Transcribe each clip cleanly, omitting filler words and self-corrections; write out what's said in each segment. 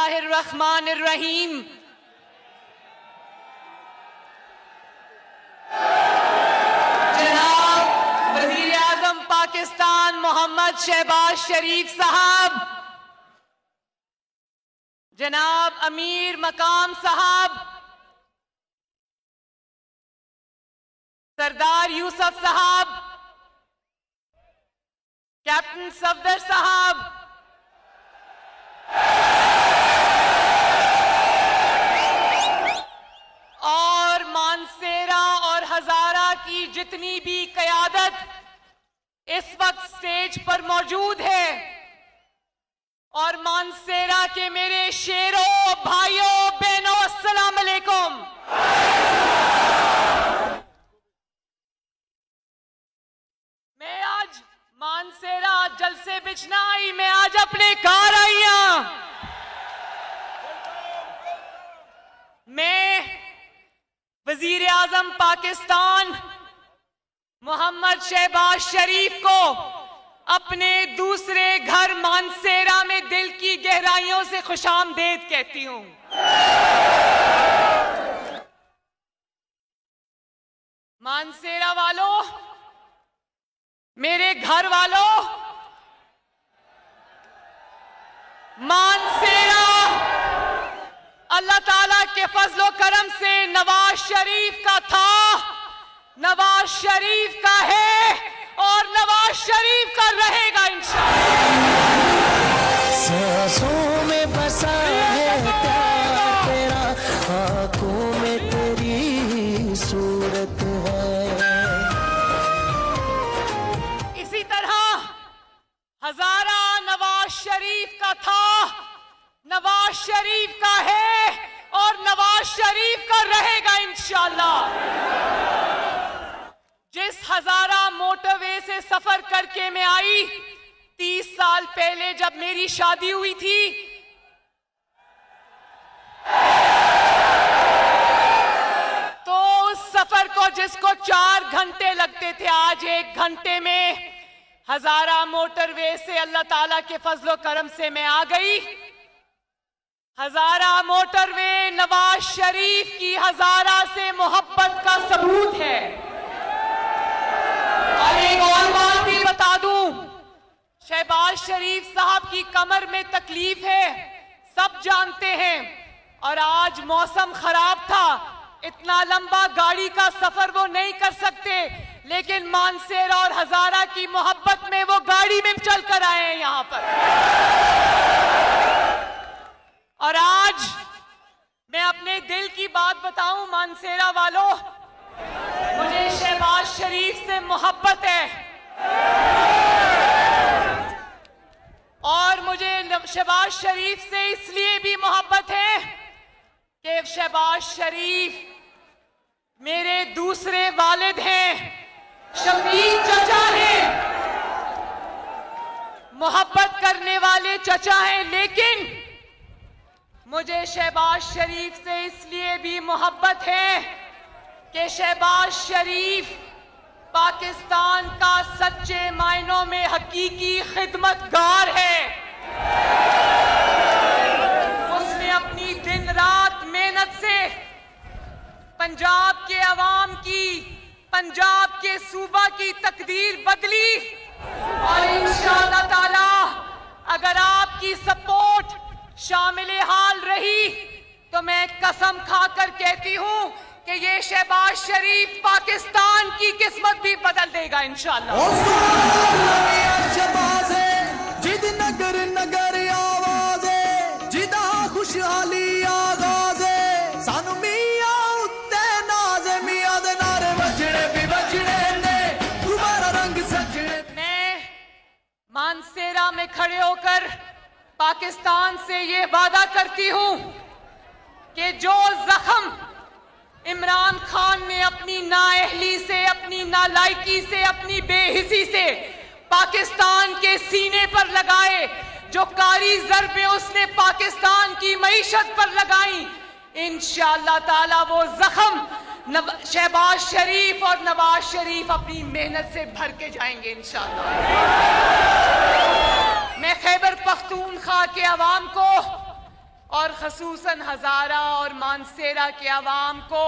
बिस्मिल्लाहिर्रहमानिर्रहीम। जनाब वजीर आजम पाकिस्तान मोहम्मद शहबाज शरीफ साहब, जनाब अमीर मकाम साहब, सरदार यूसुफ साहब, कैप्टन सफदर साहब, और मानसेरा और हजारा की जितनी भी कयादत इस वक्त स्टेज पर मौजूद है, और मानसेरा के मेरे शेरों, भाइयों, बहनों, अस्सलाम अलैकुम। मैं आज मानसेरा जलसे बिछना आई, मैं आज अपने कार आई हूं। मैं वजीर आजम पाकिस्तान मोहम्मद शहबाज शरीफ को अपने दूसरे घर मानसेरा में दिल की गहराइयों से खुशामदीद कहती हूं। मानसेरा वालों, मेरे घर वालों, मानसेरा अल्लाह ताला के फजलो करम से नवाज शरीफ का था, नवाज शरीफ का है और नवाज शरीफ का रहेगा इंशाअल्लाह। सांसों में बसा है प्यार तेरा, आंखों में तेरी सूरत है। इसी तरह हजारा नवाज शरीफ का था, नवाज शरीफ का है और नवाज शरीफ का रहेगा इंशाअल्लाह। जिस हजारा मोटरवे से सफर करके मैं आई 30 साल पहले जब मेरी शादी हुई थी, तो उस सफर को जिसको 4 घंटे लगते थे, आज 1 घंटे में हजारा मोटरवे से अल्लाह ताला के फजलो करम से मैं आ गई। हजारा मोटरवे नवाज शरीफ की हजारा से मोहब्बत का सबूत है। और एक और बात भी बता दूं, शहबाज शरीफ साहब की कमर में तकलीफ है, सब जानते हैं, और आज मौसम खराब था, इतना लंबा गाड़ी का सफर वो नहीं कर सकते, लेकिन मानसेरा और हजारा की मोहब्बत में वो गाड़ी में चल कर आए हैं यहां पर। और आज मैं अपने दिल की बात बताऊं, मानसेरा वालों, मुझे शहबाज शरीफ से मोहब्बत है, और मुझे शहबाज शरीफ से इसलिए भी मोहब्बत है कि शहबाज शरीफ मेरे दूसरे वालिद हैं, शफीक चचा हैं, मोहब्बत करने वाले चचा हैं, लेकिन मुझे शहबाज शरीफ से इसलिए भी मोहब्बत है कि शहबाज शरीफ पाकिस्तान का सच्चे मायनों में हकीकी खिदमतगार है। उसने अपनी दिन रात मेहनत से पंजाब के अवाम की, पंजाब के सूबा की तकदीर बदली, और इंशाअल्लाह ताला अगर आपकी सपोर्ट शामिल हाल रही तो मैं कसम खाकर कहती हूं कि ये शहबाज शरीफ पाकिस्तान की किस्मत भी बदल देगा इंशाअल्लाह। जिद नगर नगर आवाज़े, जिदा खुशहाली आगाज़े, सानू मिया उत्ते नाज़े, मिया दे नारे बजने भी बजने ने, तुम्हारा रंग सजने। मैं मानसेरा में खड़े होकर पाकिस्तान से ये वादा करती हूं कि जो जख्म इमरान खान ने अपनी नाअहली से, अपनी नालायकी से, अपनी बेहिसी से पाकिस्तान के सीने पर लगाए, जो कारी ज़रबे उसने पाकिस्तान की मईशत पर लगाई, इंशाअल्लाह ताला वो जख्म शहबाज शरीफ और नवाज शरीफ अपनी मेहनत से भर के जाएंगे इंशाअल्लाह। मैं खैबर पख्तूनख्वा के अवाम को और खसूसन हजारा और मानसेरा के अवाम को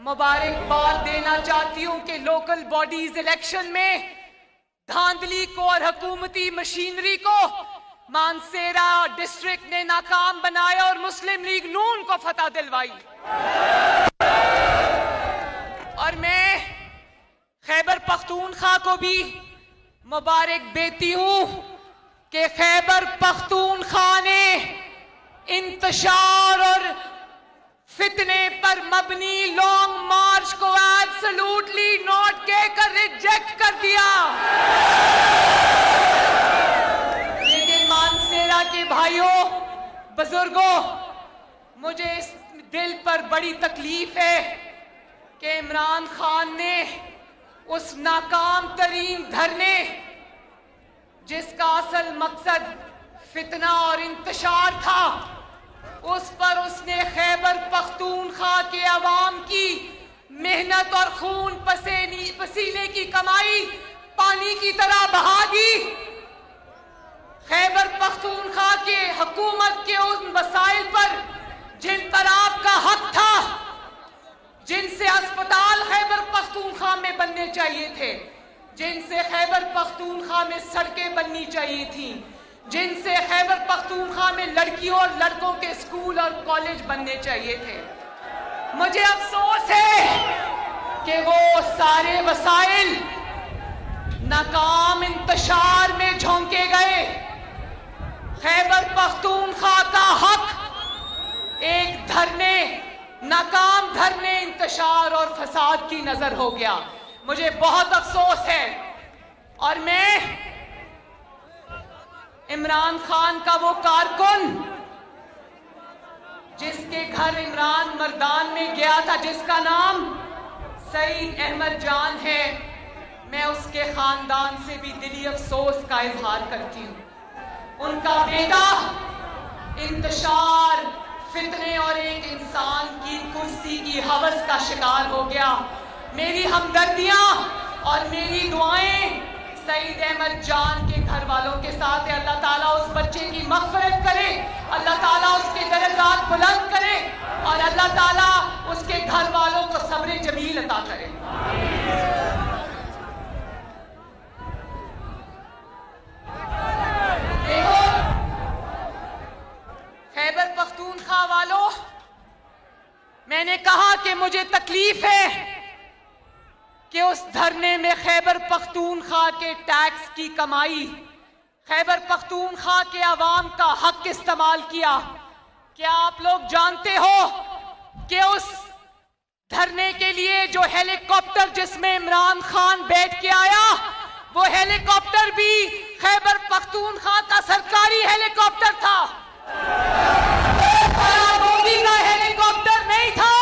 मुबारकबाद देना चाहती हूं कि लोकल बॉडीज इलेक्शन में धांधली को और हुकूमती मशीनरी को मानसेरा डिस्ट्रिक्ट ने नाकाम बनाया और मुस्लिम लीग नून को फतह दिलवाई। और मैं खैबर पख्तूनख्वा को भी मुबारक देती हूं कि खैबर पख्तूनख्वा ने इंतशार और फितने पर मबनी लॉन्ग मार्च को एब्सोल्युटली नॉट कहकर रिजेक्ट कर दिया। लेकिन मानसेरा के भाइयों बुजुर्गों, मुझे इस दिल पर बड़ी तकलीफ है कि इमरान खान ने उस नाकाम तरीन धरने जिसका असल मकसद फितना और इंतशार था, उस पर उसने खैबर पख्तूनख्वा के अवाम की मेहनत और खून पसीने की कमाई पानी की तरह बहा दी। खैबर पख्तूनख्वा के हुकूमत के उन वसाइल पर जिन पर आपका हक था, जिनसे अस्पताल खैबर पख्तूनख्वा में बनने चाहिए थे, जिनसे खैबर पख्तूनख्वा में सड़कें बननी चाहिए थी, जिनसे खैबर पख्तूनख्वा में लड़कियों और लड़कों के स्कूल और कॉलेज बनने चाहिए थे, मुझे अफसोस है कि वो सारे वसाइल नाकाम इंतशार में झोंके गए। खैबर पख्तूनख्वा का हक एक धरने, नाकाम धरने, इंतशार और फसाद की नजर हो गया। मुझे बहुत अफसोस है। और मैं इमरान खान का वो कारकुन जिसके घर इमरान मर्दान में गया था, जिसका नाम सईद अहमद जान है, मैं उसके खानदान से भी दिली अफसोस का इजहार करती हूँ। उनका बेटा इंतशार, फितने और एक इंसान की कुर्सी की हवस का शिकार हो गया। मेरी हमदर्दियां और मेरी दुआएं सईद अहमद जान के घर वालों के साथ है। अल्लाह ताला उस बच्चे की मग़फ़िरत करे, अल्लाह ताला उसके दर्जात बुलंद करे और अल्लाह ताला उसके घर वालों को सब्र जमील अता करे। देखो खैबर पख्तूनख्वा वालों, मैंने कहा कि मुझे तकलीफ है कि उस धरने में खैबर पख्तूनख्वा के टैक्स की कमाई, खैबर पख्तूनख्वा के अवाम का हक इस्तेमाल किया। क्या आप लोग जानते हो कि उस धरने के लिए जो हेलीकॉप्टर जिसमें इमरान खान बैठ के आया, वो हेलीकॉप्टर भी खैबर पख्तूनख्वा का सरकारी हेलीकॉप्टर था, फरागोगी का हेलीकॉप्टर नहीं था।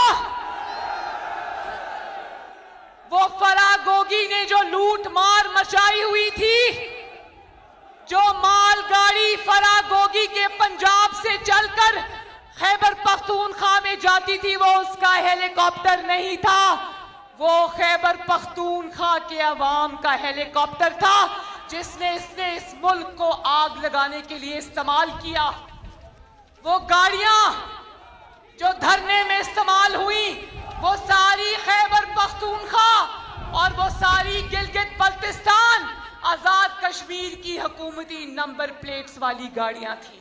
वो फरागोगी ने जो लूट मार मचाई हुई थी, जो मालगाड़ी फरागोगी के पंजाब से चलकर खैबर पख्तूनख्वा में जाती थी, वो उसका हेलीकॉप्टर नहीं था, वो खैबर पख्तूनख्वा के अवाम का हेलीकॉप्टर था, जिसने इस मुल्क को आग लगाने के लिए इस्तेमाल किया। वो गाड़ियां जो धरने में इस्तेमाल हुई, वो सारी खैबर पख्तूनख्वा और वो सारी गिलगित बल्तिस्तान आजाद कश्मीर की हुकूमती नंबर प्लेट्स वाली गाड़ियां थी।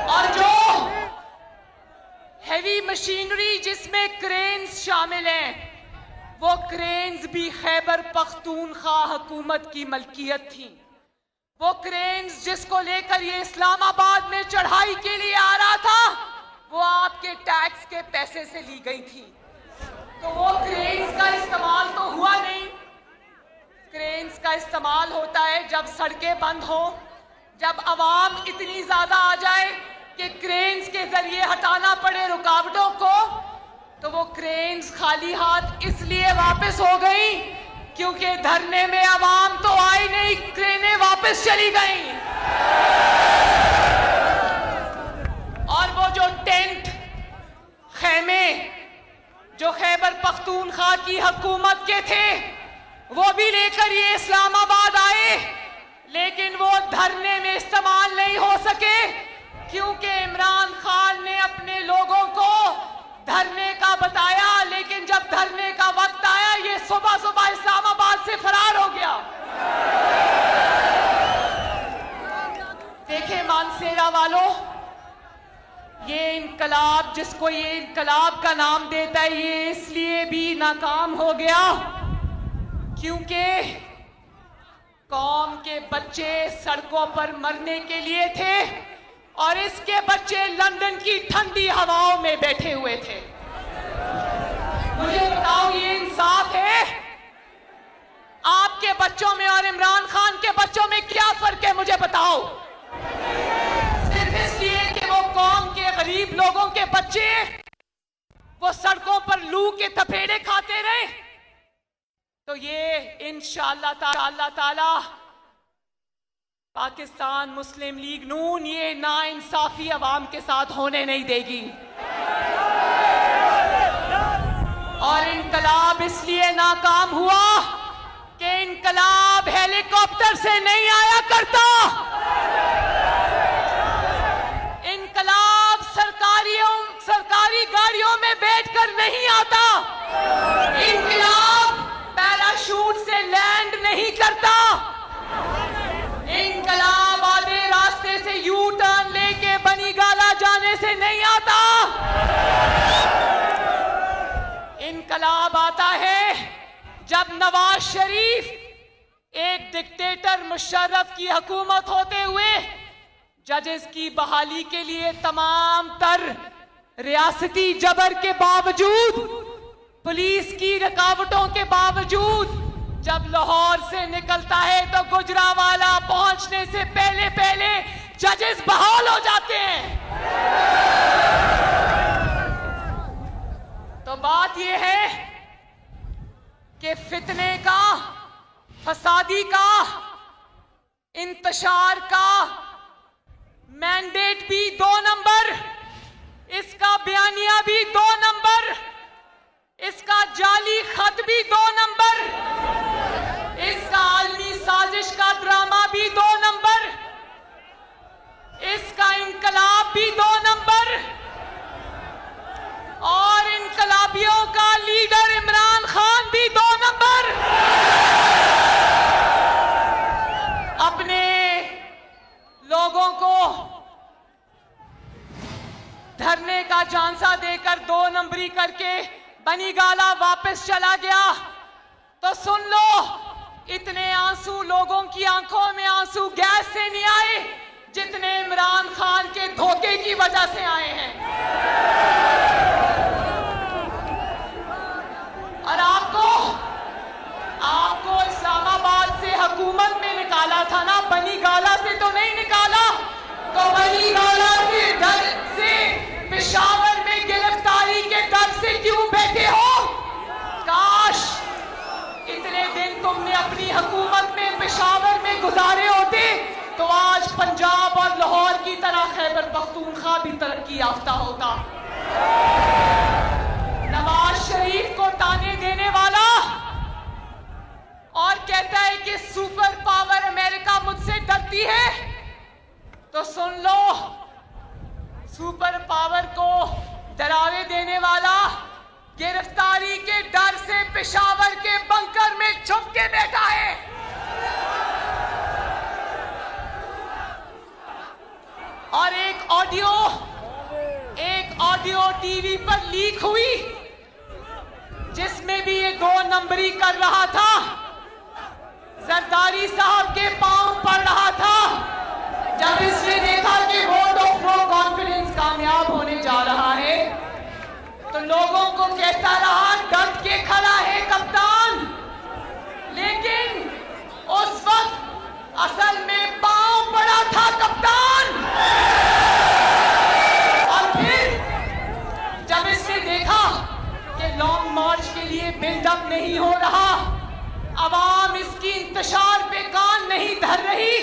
और जो हेवी मशीनरी जिसमें क्रेन्स शामिल हैं, वो क्रेन्स भी खैबर पख्तूनख्वा हुकूमत की मलकियत थी। वो क्रेन्स जिसको लेकर ये इस्लामाबाद में चढ़ाई के लिए आ रहा था, वो आपके टैक्स के पैसे से ली गई थी। तो वो क्रेन्स का इस्तेमाल तो हुआ नहीं। क्रेन्स का इस्तेमाल होता है जब सड़कें बंद हो, जब आवाम इतनी ज्यादा आ जाए कि क्रेन्स के जरिए हटाना पड़े रुकावटों को। तो वो क्रेन्स खाली हाथ इसलिए वापस हो गई क्योंकि धरने में आवाम तो आई नहीं, क्रेनें वापस चली गई। और वो जो टेंट, खेमे जो खैबर पख्तूनख्वा की हुकूमत के थे, वो भी लेकर ये इस्लामाबाद आए, लेकिन वो धरने में इस्तेमाल नहीं हो सके क्योंकि लोगों को धरने का बताया, लेकिन जब धरने का वक्त आया ये सुबह सुबह इस्लामाबाद से फरार हो गया। देखे मानसेरा वालों, ये इनकलाब, जिसको ये इनकलाब का नाम देता है, ये इसलिए भी नाकाम हो गया क्योंकि कौम के बच्चे सड़कों पर मरने के लिए थे और इसके बच्चे लंदन की ठंडी हवाओं में बैठे हुए थे। मुझे बताओ, ये इंसाफ है? आपके बच्चों में और इमरान खान के बच्चों में क्या फर्क है, मुझे बताओ। सिर्फ इसलिए कि वो कौम के गरीब लोगों के बच्चे वो सड़कों पर लू के थपेड़े खाते रहे, तो ये इंशाअल्लाह ताला पाकिस्तान मुस्लिम लीग नून ये नाइंसाफी अवाम के साथ होने नहीं देगी। और इनकलाब इसलिए नाकाम हुआ कि इनकलाब हेलीकॉप्टर से नहीं आया करता, इनकलाब सरकारी गाड़ियों में बैठकर नहीं आता, इनकलाब पैराशूट से लैंड नहीं करता, इनकलाब आधे रास्ते से यू टर्न लेके बनीगाला जाने से नहीं आता। इनकलाब आता है जब नवाज शरीफ एक डिक्टेटर मुशर्रफ की हुकूमत होते हुए जजेस की बहाली के लिए तमाम तर रियासती जबर के बावजूद, पुलिस की रुकावटों के बावजूद जब लाहौर से निकलता है तो गुजरावाला पहुंचने से पहले पहले जजेस बहाल हो जाते हैं। तो बात यह है कि फितने का, फसादी का, इंतशार का मैंडेट भी 2 नंबर, इसका बयानिया भी 2 नंबर, इसका जाली खत भी 2 नंबर, इसका आलमी साजिश का ड्रामा भी 2 नंबर, इसका इनकलाब भी 2 नंबर, और इनकलाबियों का लीडर इमरान खान भी 2 नंबर। अपने लोगों को धरने का झांसा देकर 2 नंबरी करके बनीगाला वापस चला गया। तो सुन लो, इतने आंसू लोगों की आंखों में आंसू गैस से नहीं आए जितने इमरान खान के धोखे की वजह से आए हैं। और आपको इस्लामाबाद से हुकूमत में निकाला था ना, बनीगाला से तो नहीं निकाला। तो बनीगाला के डर से, पेशावर में गिरफ्तारी के डर से क्यों बैठे हो? काश इतने दिन तुमने अपनी हुकूमत में पेशावर में गुजारे होते तो आज पंजाब और लाहौर की तरह खैबर पख्तूनख्वा भी तरक्की याफ्ता होता। नवाज शरीफ को ताने देने वाला और कहता है कि सुपर पावर अमेरिका मुझसे डरती है, तो सुन लो, सुपर पावर को डरावे देने वाला गिरफ्तारी के डर से पेशावर के बंकर में छुप के बैठा है। और एक ऑडियो टीवी पर लीक हुई जिसमें भी ये 2 नंबरी कर रहा था, जरदारी साहब के पांव पड़ रहा था। जब इसने देखा कि वोट ऑफ नो कॉन्फिडेंस कामयाब होने जा रहा है तो लोगों को कहता रहा डट के खड़ा है कप्तान, लेकिन उस वक्त असल में पांव पड़ा था कप्तान। और फिर जब इसने देखा कि लॉन्ग मार्च के लिए बिल्डअप नहीं हो रहा, अवाम इसकी इंतशार पे कान नहीं धर रही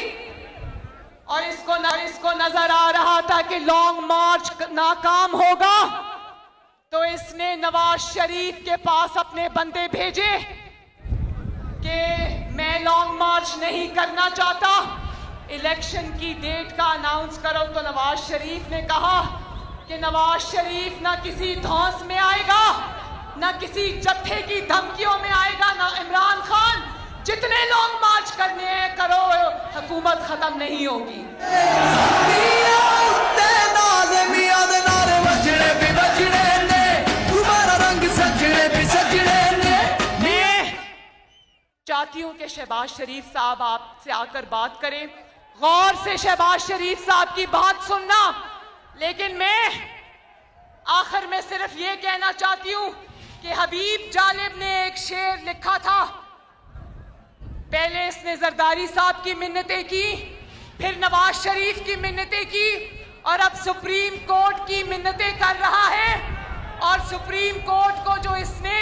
और इसको नजर आ रहा था कि लॉन्ग मार्च नाकाम होगा, तो इसने नवाज शरीफ के पास अपने बंदे भेजे कि मैं लॉन्ग मार्च नहीं करना चाहता, इलेक्शन की डेट का अनाउंस करो। तो नवाज शरीफ ने कहा कि नवाज शरीफ ना किसी धौंस में आएगा, ना किसी जत्थे की धमकियों में आएगा, ना इमरान खान। जितने लॉन्ग मार्च करने हैं करो, हुकूमत खत्म नहीं होगी। मैं चाहती हूं कि शहबाज शरीफ साहब आपसे आकर बात करें, गौर से शहबाज शरीफ साहब की बात सुनना। लेकिन मैं आखिर में सिर्फ ये कहना चाहती हूं कि हबीब जालिब ने एक शेर लिखा था। पहले इसने जरदारी साहब की मिन्नतें की, फिर नवाज शरीफ की मिन्नतें की, और अब सुप्रीम कोर्ट की मिन्नतें कर रहा है। और सुप्रीम कोर्ट को जो इसने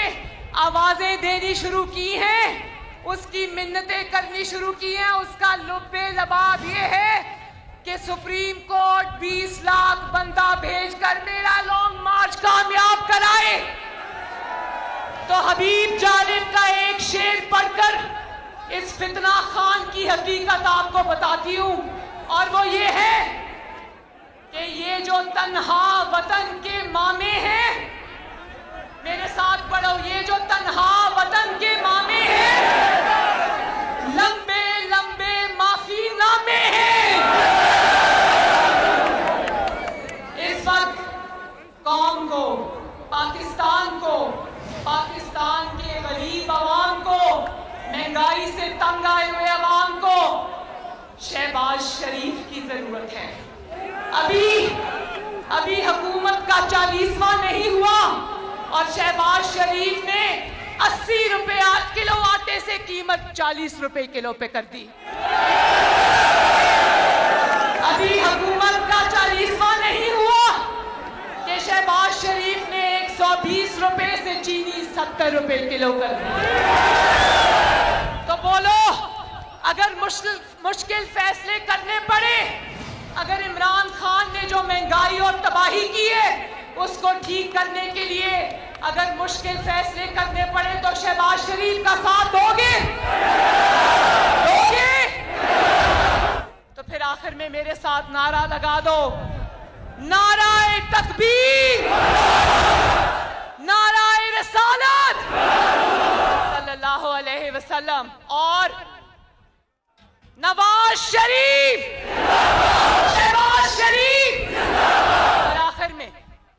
आवाजें देनी शुरू की हैं, उसकी मिन्नतें करनी शुरू की हैं, उसका लुब्बे लबाब ये है कि सुप्रीम कोर्ट 20 लाख बंदा भेजकर मेरा लॉन्ग मार्च कामयाब कराए। तो हबीब जालिब का एक शेर पढ़कर इस फितना खान की हकीकत आपको बताती हूं, और वो ये है कि ये जो तन्हा वतन के मामे हैं, मेरे साथ पढ़ो, ये जो तन्हा वतन के मामे हैं, लंबे लंबे माफी नामे हैं। इस वक्त कौम को, पाकिस्तान को, पाकिस्तान के गरीब अवाम को, महंगाई से तंग आए हुए अवाम को शहबाज शरीफ की जरूरत है। अभी हुकूमत का 40वां नहीं हुआ और शहबाज शरीफ ने 80 रुपए किलो आटे से कीमत 40 रुपए किलो पे कर दी। अभी हुकूमत का 40वां नहीं हुआ कि शहबाज शरीफ ने 120 रुपए से चीनी 70 रुपए किलो कर दी। तो बोलो, अगर मुश्किल फैसले करने पड़े, अगर इमरान खान ने जो महंगाई और तबाही की है उसको ठीक करने के लिए अगर मुश्किल फैसले करने पड़े, तो शहबाज शरीफ का साथ दोगे? तो फिर आखिर में मेरे साथ नारा लगा दो, नाराए तकबीर, नाराए रिसालत सल्लल्लाहु अलैहि वसल्लम, और नवाज शरीफ, शहबाज शरीफ, और आखिर में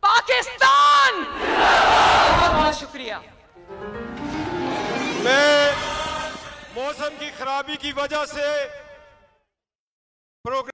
पाकिस्तान। बहुत बहुत शुक्रिया। मैं मौसम की खराबी की वजह से प्रोग्राम